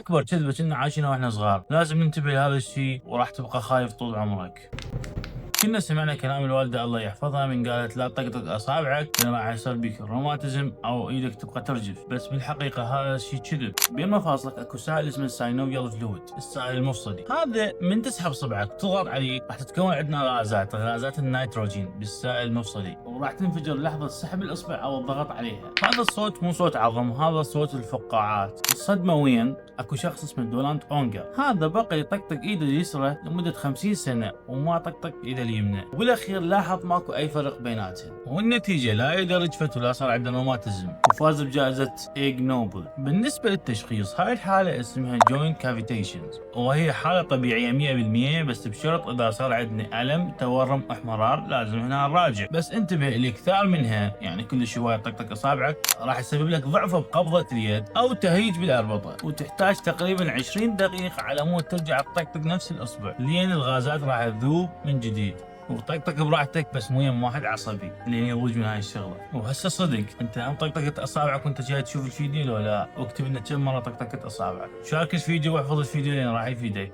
اكبر كذبه كنا عايشينها واحنا صغار، لازم ننتبه لهذا الشيء وراح تبقى خايف طول عمرك. كنا سمعنا كلام الوالدة الله يحفظها من قالت لا تطقطق أصابعك لأن راح يصير بك روماتيزم أو إيدك تبقى ترجف، بس بالحقيقة هذا الشيء كذب. بين مفاصلك أكو سائل اسمه الساينوفيال فلويد، السائل المفصلي. هذا من تسحب صبعك تضغط عليه راح تتكون عندنا غازات النيتروجين بالسائل المفصلي، وراح تنفجر لحظة سحب الإصبع أو الضغط عليها. هذا الصوت مو صوت عظم، هذا صوت الفقاعات. الصدمة وين؟ أكو شخص اسمه دولانت أونجر، هذا بقى يطقطق إيده اليسرى لمدة 50 سنة وما طقطق إيده اليمنى، وبالاخير لاحظ ماكو اي فرق بيناتهم، والنتيجه لا ايده رجفت ولا صار عنده روماتيزم، وفاز بجائزه ايج نوبل. بالنسبه للتشخيص، هاي الحاله اسمها جوينت كافيتيشنز، وهي حاله طبيعيه 100%، بس بشرط اذا صار عندنا الم تورم احمرار لازم هنا نراجع. بس انتبه، الاكثار منها يعني كل شويه طقطق اصابعك راح يسبب لك ضعف بقبضه اليد او تهيج بالاربطه، وتحتاج تقريبا 20 دقيقه على مود ترجع تطقطق نفس الاصبع، لين الغازات راح تذوب من جديد. وطقطق براحتك بس مو يم واحد عصبي لين يروج من هاي الشغله. وهسه صدق انت هم طقطقت اصابعك وانت جاي تشوف الفيديو لو لا؟ واكتب لنا كم مره طقطقت اصابعك. شارك الفيديو واحفظ الفيديو لان راح يفيدك.